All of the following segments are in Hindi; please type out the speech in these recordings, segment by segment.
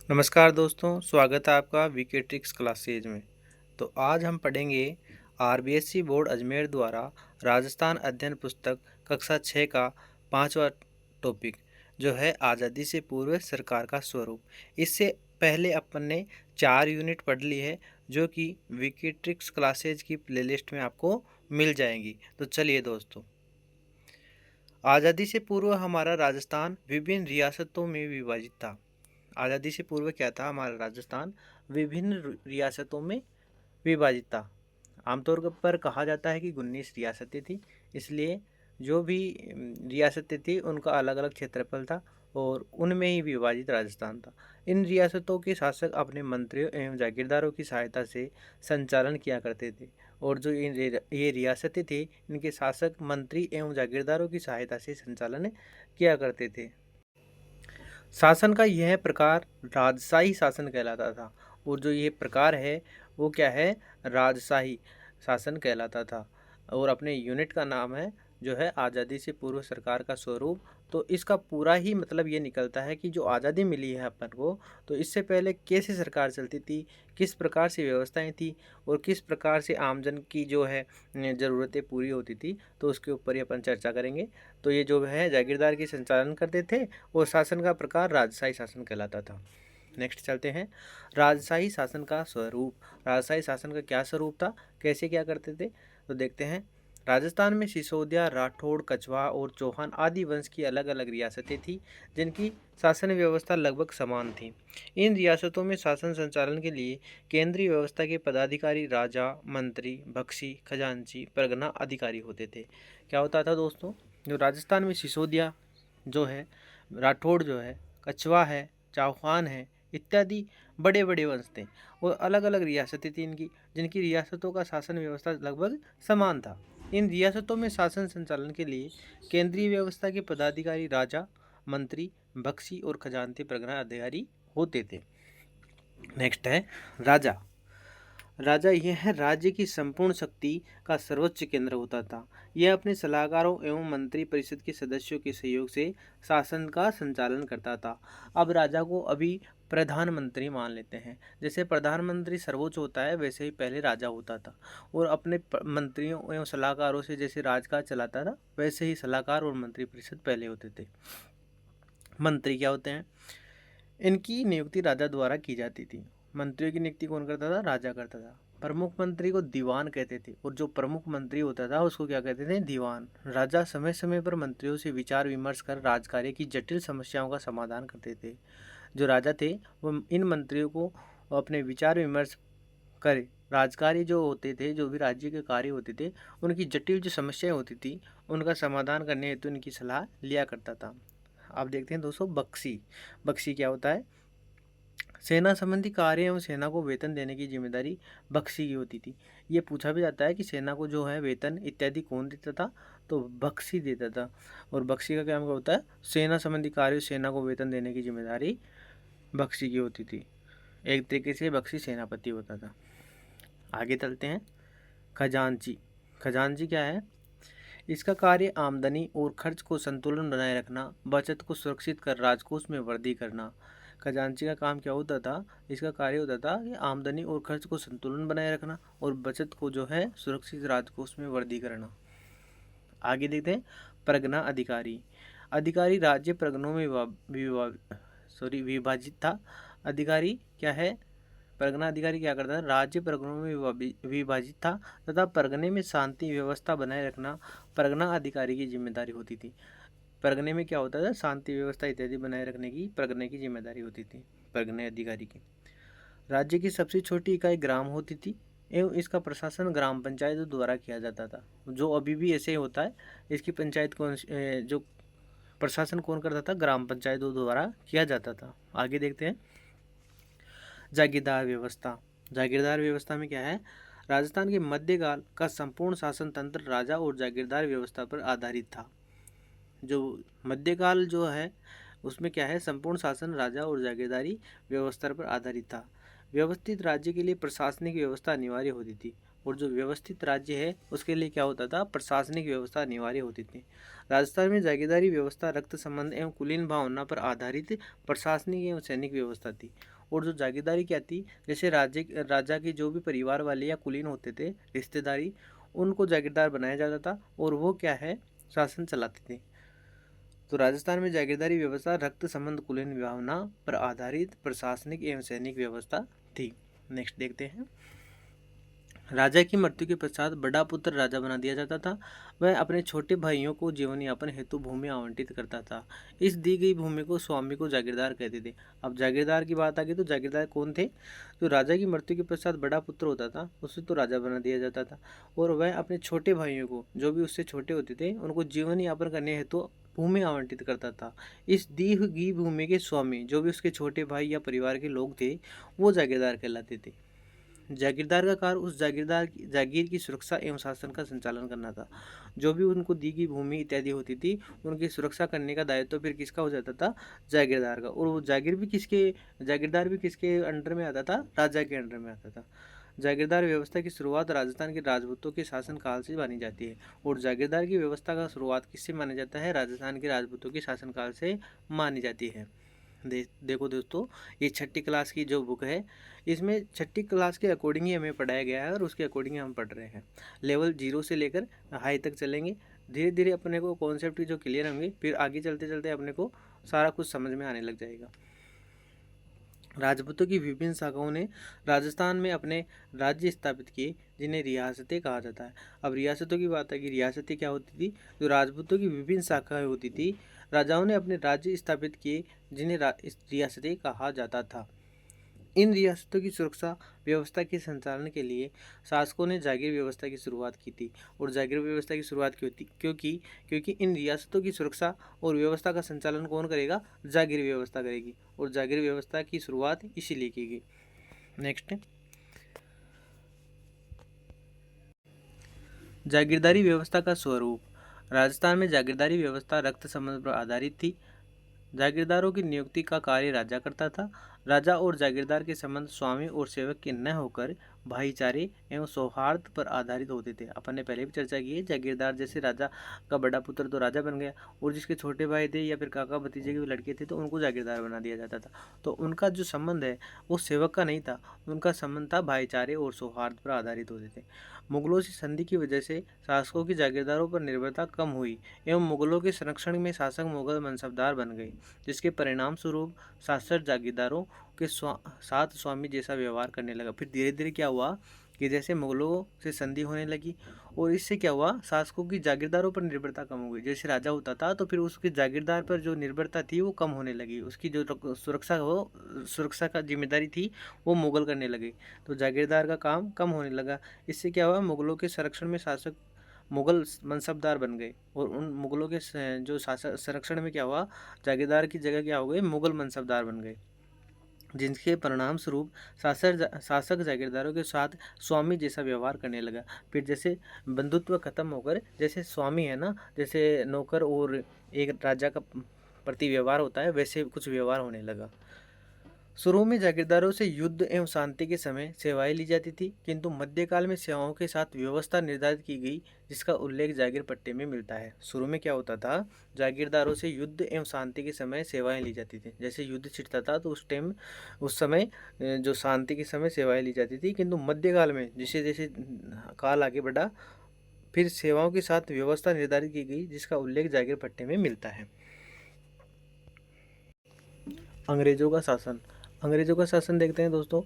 नमस्कार दोस्तों, स्वागत है आपका वीके ट्रिक्स क्लासेज में। तो आज हम पढ़ेंगे आरबीएससी बोर्ड अजमेर द्वारा राजस्थान अध्ययन पुस्तक कक्षा 6 का 5वां टॉपिक, जो है आज़ादी से पूर्व सरकार का स्वरूप। इससे पहले अपन ने 4 यूनिट पढ़ ली है, जो कि वीके ट्रिक्स क्लासेज की प्लेलिस्ट में आपको मिल जाएंगी। तो चलिए दोस्तों, आज़ादी से पूर्व हमारा राजस्थान विभिन्न रियासतों में विभाजित था। आज़ादी से पूर्व क्या था, हमारा राजस्थान विभिन्न रियासतों में विभाजित था। आमतौर पर कहा जाता है कि 19 रियासतें थी, इसलिए जो भी रियासतें थी उनका अलग अलग क्षेत्रफल था और उनमें ही विभाजित राजस्थान था। इन रियासतों के शासक अपने मंत्रियों एवं जागीरदारों की सहायता से संचालन किया करते थे, और जो ये रियासतें थी इनके शासक मंत्री एवं जागीरदारों की सहायता से संचालन किया करते थे। शासन का यह प्रकार राजशाही शासन कहलाता था, और जो ये प्रकार है वो क्या है, राजशाही शासन कहलाता था। और अपने यूनिट का नाम है जो है आज़ादी से पूर्व सरकार का स्वरूप। तो इसका पूरा ही मतलब ये निकलता है कि जो आज़ादी मिली है अपन को, तो इससे पहले कैसे सरकार चलती थी, किस प्रकार से व्यवस्थाएं थी और किस प्रकार से आमजन की जो है ज़रूरतें पूरी होती थी, तो उसके ऊपर ही अपन चर्चा करेंगे। तो ये जो है जागीरदार की संचालन करते थे और शासन का प्रकार राजशाही शासन कहलाता था। नेक्स्ट चलते हैं, राजशाही शासन का स्वरूप। राजशाही शासन का क्या स्वरूप था, कैसे क्या करते थे, तो देखते हैं। राजस्थान में सिसोदिया, राठौड़, कछवाहा और चौहान आदि वंश की अलग अलग रियासतें थीं, जिनकी शासन व्यवस्था लगभग समान थी। इन रियासतों में शासन संचालन के लिए केंद्रीय व्यवस्था के पदाधिकारी राजा, मंत्री, बख्शी, खजांची, परगना अधिकारी होते थे। क्या होता था दोस्तों, जो राजस्थान में सिसोदिया जो है, राठौड़ जो है, कछवा है, चौहान है इत्यादि बड़े बड़े वंश थे, और अलग अलग रियासतें थी इनकी, जिनकी रियासतों का शासन व्यवस्था लगभग समान था। इन रियासतों में शासन संचालन के लिए केंद्रीय व्यवस्था के पदाधिकारी राजा, मंत्री, बख्शी और खजांची परगना अधिकारी होते थे। नेक्स्ट है राजा। राजा यह राज्य की संपूर्ण शक्ति का सर्वोच्च केंद्र होता था। यह अपने सलाहकारों एवं मंत्री परिषद के सदस्यों के सहयोग से शासन का संचालन करता था। अब राजा को अभी प्रधानमंत्री मान लेते हैं। जैसे प्रधानमंत्री सर्वोच्च होता है, वैसे ही पहले राजा होता था, और अपने मंत्रियों एवं सलाहकारों से जैसे राजकाज चलाता था, वैसे ही सलाहकार और मंत्री परिषद पहले होते थे। मंत्री क्या होते हैं, इनकी नियुक्ति राजा द्वारा की जाती थी। मंत्रियों की नियुक्ति कौन करता था, राजा करता था। प्रमुख मंत्री को दीवान कहते थे, और जो प्रमुख मंत्री होता था उसको क्या कहते थे, दीवान। राजा समय समय पर मंत्रियों से विचार विमर्श कर राजकार्य की जटिल समस्याओं का समाधान करते थे। जो राजा थे वो इन मंत्रियों को अपने विचार विमर्श करे राजकार्य जो होते थे, जो भी राज्य के कार्य होते थे, उनकी जटिल जो समस्याएं होती थी उनका समाधान करने हेतु इनकी सलाह लिया करता था। आप देखते हैं दोस्तों, बख्शी। बख्शी क्या होता है, सेना संबंधी कार्य एवं सेना को वेतन देने की जिम्मेदारी बख्शी की होती थी। ये पूछा भी जाता है कि सेना को जो है वेतन इत्यादि कौन देता था, तो बख्शी देता था। और बख्शी का क्या होता है, सेना संबंधी कार्य, सेना को वेतन देने की जिम्मेदारी बख्शी की होती थी। एक तरीके से बख्शी सेनापति होता था। आगे चलते हैं, खजांची। खजांची क्या है, इसका कार्य आमदनी और खर्च को संतुलन बनाए रखना, बचत को सुरक्षित कर राजकोष में वृद्धि करना। खजांची का काम क्या होता था, इसका कार्य होता था कि आमदनी और खर्च को संतुलन बनाए रखना और बचत को जो है सुरक्षित राजकोष में वृद्धि करना। आगे देखते हैं, परगना अधिकारी। अधिकारी राज्य प्रगनों में विभाजित था। अधिकारी क्या है, परगना अधिकारी क्या करता था, राज्य परगनों में विभाजित था तथा परगने में शांति व्यवस्था बनाए रखना परगना अधिकारी की जिम्मेदारी होती थी। परगने में क्या होता था, शांति व्यवस्था इत्यादि बनाए रखने की परगने की जिम्मेदारी होती थी, परगने अधिकारी की। राज्य की सबसे छोटी इकाई ग्राम होती थी एवं इसका प्रशासन ग्राम पंचायतों द्वारा किया जाता था, जो अभी भी ऐसे ही होता है। इसकी पंचायत कौन, जो प्रशासन कौन करता था, ग्राम पंचायतों द्वारा किया जाता था। आगे देखते हैं, जागीरदार व्यवस्था। जागीरदार व्यवस्था में क्या है, राजस्थान के मध्यकाल का संपूर्ण शासन तंत्र राजा और जागीरदार व्यवस्था पर आधारित था। जो मध्यकाल जो है उसमें क्या है, संपूर्ण शासन राजा और जागीरदारी व्यवस्था पर आधारित था। व्यवस्थित राज्य के लिए प्रशासनिक व्यवस्था अनिवार्य होती थी, और जो व्यवस्थित राज्य है उसके लिए क्या होता था, प्रशासनिक व्यवस्था अनिवार्य होती थी। राजस्थान में जागीरदारी व्यवस्था रक्त संबंध एवं कुलीन भावना पर आधारित प्रशासनिक एवं सैनिक व्यवस्था थी, और जो जागीरदारी क्या थी, जैसे राजा के जो भी परिवार वाले या कुलीन होते थे, रिश्तेदारी, उनको जागीरदार बनाया जाता था और वो क्या है, शासन चलाते थे। तो राजस्थान में जागीरदारी व्यवस्था रक्त संबंध कुलीन भावना पर आधारित प्रशासनिक एवं सैनिक व्यवस्था थी। नेक्स्ट देखते हैं। राजा की मृत्यु के पश्चात बड़ा पुत्र राजा बना दिया जाता था। वह अपने छोटे भाइयों को जीवन यापन हेतु भूमि आवंटित करता था। इस दी गई भूमि को स्वामी को जागीरदार कहते थे। अब जागीरदार की बात आ गई तो जागीरदार कौन थे? तो राजा की मृत्यु के पश्चात बड़ा पुत्र होता था, उसे तो राजा बना दिया जाता था और वह अपने छोटे भाइयों को, जो भी उससे छोटे होते थे, उनको जीवन यापन करने हेतु भूमि आवंटित करता था। इस दी गई भूमि के स्वामी, जो भी उसके छोटे भाई या परिवार के लोग थे, वो जागीरदार कहलाते थे। जागीरदार का कार्य उस जागीर की सुरक्षा एवं शासन का संचालन करना था। जो भी उनको दी गई भूमि इत्यादि होती थी, उनकी सुरक्षा करने का दायित्व तो फिर किसका हो जाता था? जागीरदार का। और वो जागीरदार भी किसके अंडर में आता था? राजा के अंडर में आता था। जागीरदार व्यवस्था की शुरुआत राजस्थान के राजपूतों के शासन काल से मानी जाती है। और जागीरदार की व्यवस्था का शुरुआत किससे माना जाता है? राजस्थान के राजपूतों के शासन काल से मानी जाती है। देखो दोस्तों, ये 6ठी क्लास की जो बुक है, इसमें 6ठी क्लास के अकॉर्डिंग ही हमें पढ़ाया गया है और उसके अकॉर्डिंग हम पढ़ रहे हैं। लेवल 0 से लेकर हाई तक चलेंगे। धीरे धीरे अपने को कॉन्सेप्ट जो क्लियर होंगे, फिर आगे चलते चलते अपने को सारा कुछ समझ में आने लग जाएगा। राजपूतों की विभिन्न शाखाओं ने राजस्थान में अपने राज्य स्थापित किए, जिन्हें रियासतें कहा जाता है। अब रियासतों की बात है कि रियासतें क्या होती थी? जो राजपूतों की विभिन्न शाखाएं होती थी, राजाओं ने अपने राज्य स्थापित किए, जिन्हें रियासतें कहा जाता था। इन रियासतों की सुरक्षा व्यवस्था के संचालन के लिए शासकों ने जागीर व्यवस्था की शुरुआत की थी। और जागीर व्यवस्था की शुरुआत क्यों थी? क्योंकि इन रियासतों की सुरक्षा और व्यवस्था का संचालन कौन करेगा? जागीर व्यवस्था करेगी। और जागीर व्यवस्था की शुरुआत इसीलिए की गई। नेक्स्ट, जागीरदारी व्यवस्था का स्वरूप। राजस्थान में जागीरदारी व्यवस्था रक्त संबंध पर आधारित थी। जागीरदारों की नियुक्ति का कार्य राजा करता था। राजा और जागीरदार के संबंध स्वामी और सेवक के न होकर भाईचारे एवं सौहार्द पर आधारित होते थे। अपन ने पहले भी चर्चा की है, जागीरदार जैसे राजा का बड़ा पुत्र तो राजा बन गया, और जिसके छोटे भाई थे या फिर काका भतीजे के लड़के थे तो उनको जागीरदार बना दिया जाता था। तो उनका जो संबंध है वो सेवक का नहीं था, उनका संबंध था भाईचारे और सौहार्द पर आधारित होते थे। मुगलों से संधि की वजह से शासकों की जागीरदारों पर निर्भरता कम हुई एवं मुगलों के संरक्षण में शासक मुगल मनसबदार बन गए, जिसके परिणाम स्वरूप शासक जागीरदारों के साथ स्वामी जैसा व्यवहार करने लगा। फिर धीरे धीरे क्या हुआ कि जैसे मुगलों से संधि होने लगी और इससे क्या हुआ, शासकों की जागीरदारों पर निर्भरता कम हो गई। जैसे राजा होता था तो फिर उसके जागीरदार पर जो निर्भरता थी वो कम होने लगी, उसकी जो सुरक्षा का जिम्मेदारी थी वो मुगल करने लगे, तो जागीरदार का काम कम होने लगा। इससे क्या हुआ, मुगलों के संरक्षण में शासक मुगल मनसबदार बन गए और उन मुगलों के जो शासक संरक्षण में क्या हुआ, जागीरदार की जगह क्या हो गए, मुगल मनसबदार बन गए, जिनके परिणाम स्वरूप शासक जागीरदारों के साथ स्वामी जैसा व्यवहार करने लगा। फिर जैसे बंधुत्व खत्म होकर जैसे स्वामी है ना, जैसे नौकर और एक राजा का प्रति व्यवहार होता है, वैसे कुछ व्यवहार होने लगा। शुरू में जागीरदारों से युद्ध एवं शांति के समय सेवाएं ली जाती थी, किंतु मध्यकाल में सेवाओं के साथ व्यवस्था निर्धारित की गई, जिसका उल्लेख जागीर पट्टे में मिलता है। शुरू में क्या होता था, जागीरदारों से युद्ध एवं शांति के समय सेवाएं ली जाती थी। जैसे युद्ध छिड़ता था तो उस समय जो शांति के समय सेवाएं ली जाती थी, किंतु मध्यकाल में जैसे जैसे काल आगे बढ़ा, फिर सेवाओं के साथ व्यवस्था निर्धारित की गई, जिसका उल्लेख जागीर पट्टे में मिलता है। अंग्रेजों का शासन। अंग्रेजों का शासन देखते हैं दोस्तों।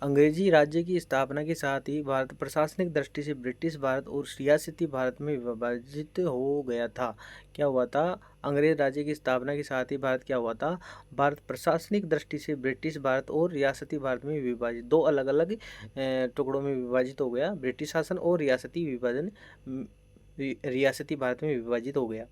अंग्रेजी राज्य की स्थापना के साथ ही भारत प्रशासनिक दृष्टि से ब्रिटिश भारत और रियासती भारत में विभाजित हो गया था। क्या हुआ था, अंग्रेज राज्य की स्थापना के साथ ही भारत क्या हुआ था, भारत प्रशासनिक दृष्टि से ब्रिटिश भारत और रियासती भारत में विभाजित, दो अलग अलग टुकड़ों में विभाजित हो गया। ब्रिटिश शासन और रियासती भारत में विभाजित हो गया।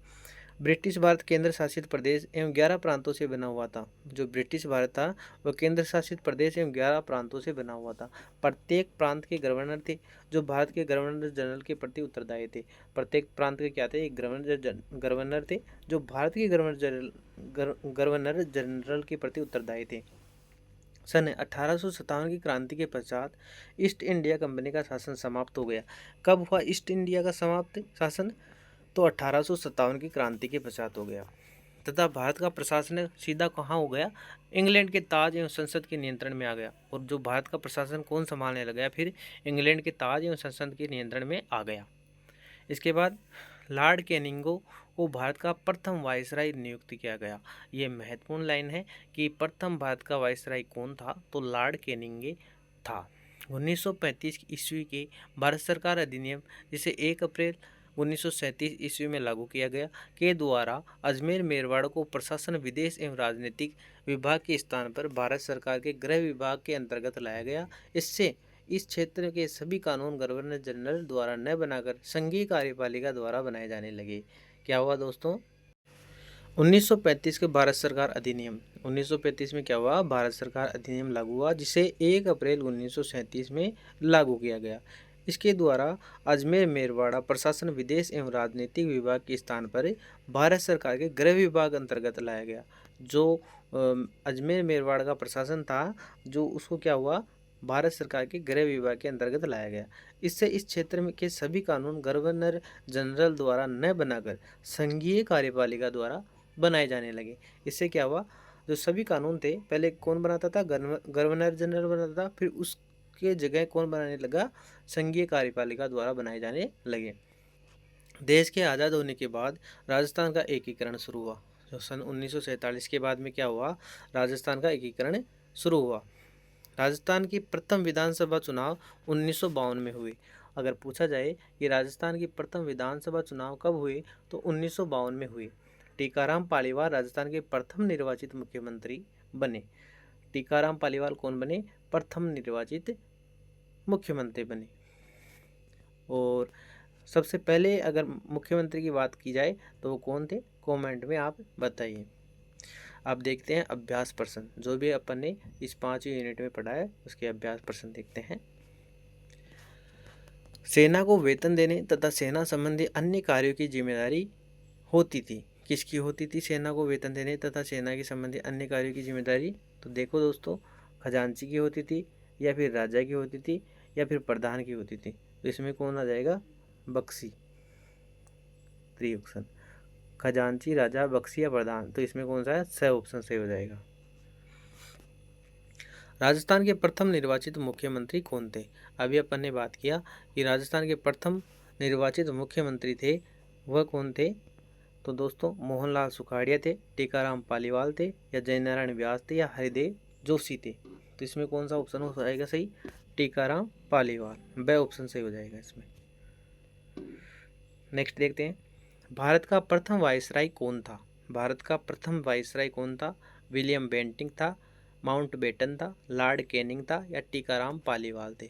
ब्रिटिश भारत केंद्र शासित प्रदेश एवं 11 प्रांतों से बना हुआ था। जो ब्रिटिश भारत था वह केंद्र शासित प्रदेश एवं 11 प्रांतों से बना हुआ था। प्रत्येक प्रांत के गवर्नर थे, जो भारत के गवर्नर जनरल के प्रति उत्तरदायी थे। प्रत्येक प्रांत के क्या थे, एक गवर्नर थे, जो भारत के गवर्नर जनरल के प्रति उत्तरदायी थे। सन 1857 की क्रांति के पश्चात ईस्ट इंडिया कंपनी का शासन समाप्त हो गया। कब हुआ ईस्ट इंडिया का समाप्त शासन? तो 1857 की क्रांति के पश्चात हो गया। तथा भारत का प्रशासन सीधा कहाँ हो गया, इंग्लैंड के ताज एवं संसद के नियंत्रण में आ गया। और जो भारत का प्रशासन कौन संभालने लग गया, फिर इंग्लैंड के ताज एवं संसद के नियंत्रण में आ गया। इसके बाद लॉर्ड कैनिंगो को भारत का प्रथम वायसराय नियुक्त किया गया। ये महत्वपूर्ण लाइन है कि प्रथम भारत का वायसराय कौन था, तो लॉर्ड कैनिंगे था। 1935 ईस्वी के भारत सरकार अधिनियम, जिसे 1 अप्रैल 1937 ईस्वी में लागू किया गया, के द्वारा अजमेर मेरवाड़ को प्रशासन, विदेश एवं राजनीतिक विभाग के स्थान पर भारत सरकार के गृह विभाग के अंतर्गत लाया गया। इससे इस क्षेत्र के सभी कानून गवर्नर जनरल द्वारा न बनाकर संघीय कार्यपालिका द्वारा बनाए जाने लगे। क्या हुआ दोस्तों, 1935 के भारत सरकार अधिनियम, 1935 में क्या हुआ, भारत सरकार अधिनियम लागू हुआ, जिसे 1 अप्रैल 1937 में लागू किया गया। इसके द्वारा अजमेर मेरवाड़ा प्रशासन, विदेश एवं राजनीतिक विभाग के स्थान पर भारत सरकार के गृह विभाग अंतर्गत लाया गया। जो अजमेर मेरवाड़ा का प्रशासन था, जो उसको क्या हुआ, भारत सरकार के गृह विभाग के अंतर्गत लाया गया। इससे इस क्षेत्र में के सभी कानून गवर्नर जनरल द्वारा न बनाकर संघीय कार्यपालिका द्वारा बनाए जाने लगे। इससे क्या हुआ, जो सभी कानून थे पहले कौन बनाता था, गवर्नर जनरल बनाता था, फिर उसके जगह कौन बनाने लगा, संघीय कार्यपालिका द्वारा बनाए जाने लगे। देश के आज़ाद होने के बाद राजस्थान का एकीकरण शुरू हुआ। जो सन 1947 के बाद में क्या हुआ, राजस्थान का एकीकरण शुरू हुआ। राजस्थान की प्रथम विधानसभा चुनाव 1952 में हुए। अगर पूछा जाए कि राजस्थान की प्रथम विधानसभा चुनाव कब हुए, तो 1952 में हुए। टीकाराम पालीवाल राजस्थान के प्रथम निर्वाचित मुख्यमंत्री बने। टीकाराम पालीवाल कौन बने, प्रथम निर्वाचित मुख्यमंत्री बने। और सबसे पहले अगर मुख्यमंत्री की बात की जाए तो वो कौन थे, कमेंट में आप बताइए। अब देखते हैं अभ्यास प्रश्न, जो भी अपन ने इस 5वीं यूनिट में पढ़ा है उसके अभ्यास प्रश्न देखते हैं। सेना को वेतन देने तथा सेना संबंधी अन्य कार्यों की जिम्मेदारी होती थी। किसकी होती थी, सेना को वेतन देने तथा सेना के संबंधी अन्य कार्यों की जिम्मेदारी? तो देखो दोस्तों, खजांची की होती थी, या फिर राजा की होती थी, या फिर प्रधान की होती थी। तो इसमें कौन आ जाएगा, बख्शी। 3 ऑप्शन, खजांची, राजा, बख्शी या प्रधान। तो इसमें कौन सा है, स ऑप्शन सही हो जाएगा। राजस्थान के प्रथम निर्वाचित मुख्यमंत्री कौन थे? अभी अपन ने बात किया कि राजस्थान के प्रथम निर्वाचित मुख्यमंत्री थे, वह कौन थे? तो दोस्तों मोहनलाल सुखाड़िया थे, टीकाराम पालीवाल थे, या जयनारायण व्यास थे, या हरिदेव जोशी थे। तो इसमें कौन सा ऑप्शन हो जाएगा सही, टीकाराम पालीवाल, ब ऑप्शन सही हो जाएगा इसमें। नेक्स्ट देखते हैं, भारत का प्रथम वायसराय कौन था? भारत का प्रथम वायसराय कौन था? विलियम बेंटिंक था, माउंटबेटन था, लॉर्ड कैनिंग था, या टीकाराम पालीवाल थे।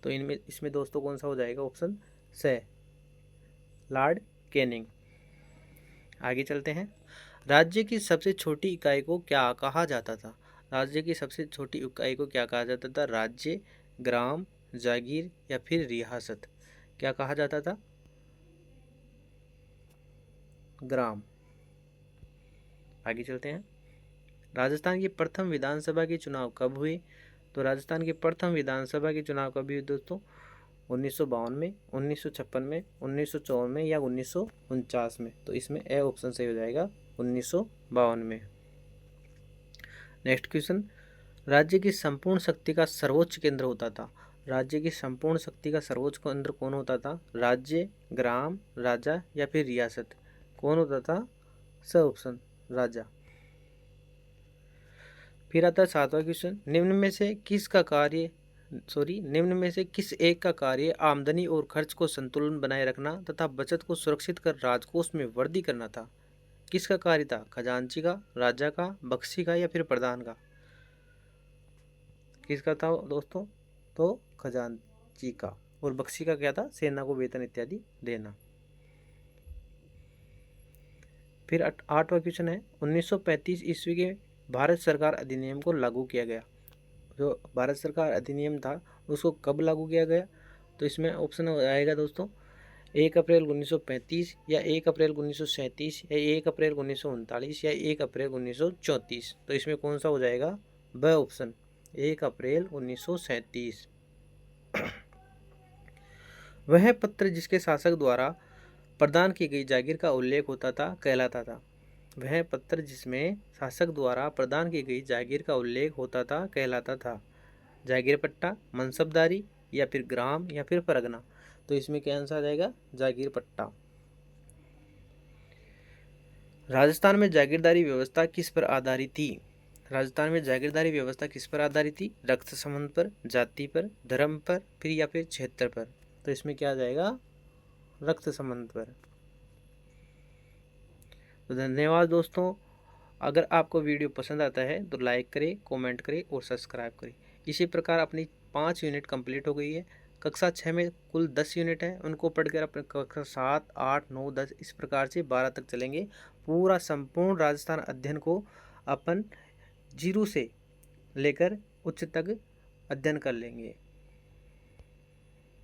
तो इनमें इसमें दोस्तों कौन सा हो जाएगा ऑप्शन स, लॉर्ड कैनिंग। आगे चलते हैं, राज्य की सबसे छोटी इकाई को क्या कहा जाता था? राज्य की सबसे छोटी इकाई को क्या कहा जाता था? राज्य, ग्राम, जागीर, या फिर रियासत। क्या कहा जाता था? ग्राम। आगे चलते हैं, राजस्थान की प्रथम विधानसभा के चुनाव कब हुए? तो राजस्थान की प्रथम विधानसभा के चुनाव कब हुए दोस्तों? 1952 में, 1956 में, 1954 में, या 1949 में। तो इसमें ए ऑप्शन सही हो जाएगा, 1952 में। नेक्स्ट क्वेश्चन, राज्य की संपूर्ण शक्ति का सर्वोच्च केंद्र होता था। राज्य की संपूर्ण शक्ति का सर्वोच्च केंद्र कौन होता था? राज्य, ग्राम, राजा, या फिर रियासत। कौन होता था? स ऑप्शन, राजा। फिर आता है 7वां क्वेश्चन, निम्न में से किस एक का कार्य आमदनी और खर्च को संतुलन बनाए रखना तथा बचत को सुरक्षित कर राजकोष में वृद्धि करना था? किसका कार्य था? खजांची का, राजा का, बख्शी का, या फिर प्रधान का? किसका था दोस्तों? तो खजांची का। और बख्शी का क्या था? सेना को वेतन इत्यादि देना। फिर 8वां क्वेश्चन है, 1935 ईस्वी के भारत सरकार अधिनियम को लागू किया गया। जो भारत सरकार अधिनियम था उसको कब लागू किया गया? तो इसमें ऑप्शन आएगा दोस्तों 1 अप्रैल 1935, या 1 अप्रैल 1937, या 1 अप्रैल 1939, या 1 अप्रैल 1934। तो इसमें कौन सा हो जाएगा? ब ऑप्शन, 1 अप्रैल 1937। वह पत्र जिसके शासक द्वारा प्रदान की गई जागीर का उल्लेख होता था कहलाता था। वह पत्र जिसमें शासक द्वारा प्रदान की गई जागीर का उल्लेख होता था कहलाता था। जागीर पट्टा, मनसबदारी या फिर ग्राम या फिर परगना। तो इसमें क्या आंसर आ जाएगा? जागीर पट्टा। राजस्थान में जागीरदारी व्यवस्था किस पर आधारित थी? राजस्थान में जागीरदारी व्यवस्था किस पर आधारित थी? रक्त संबंध पर, जाति पर, धर्म पर, फिर या फिर क्षेत्र पर। तो इसमें क्या आ जाएगा? रक्त संबंध पर। तो धन्यवाद दोस्तों। अगर आपको वीडियो पसंद आता है तो लाइक करें, कमेंट करें और सब्सक्राइब करें। इसी प्रकार अपनी 5 यूनिट कंप्लीट हो गई है। कक्षा 6 में कुल 10 यूनिट है, उनको पढ़कर अपने कक्षा 7, 8, 9, 10 इस प्रकार से 12 तक चलेंगे। पूरा संपूर्ण राजस्थान अध्ययन को अपन 0 से लेकर उच्च तक अध्ययन कर लेंगे।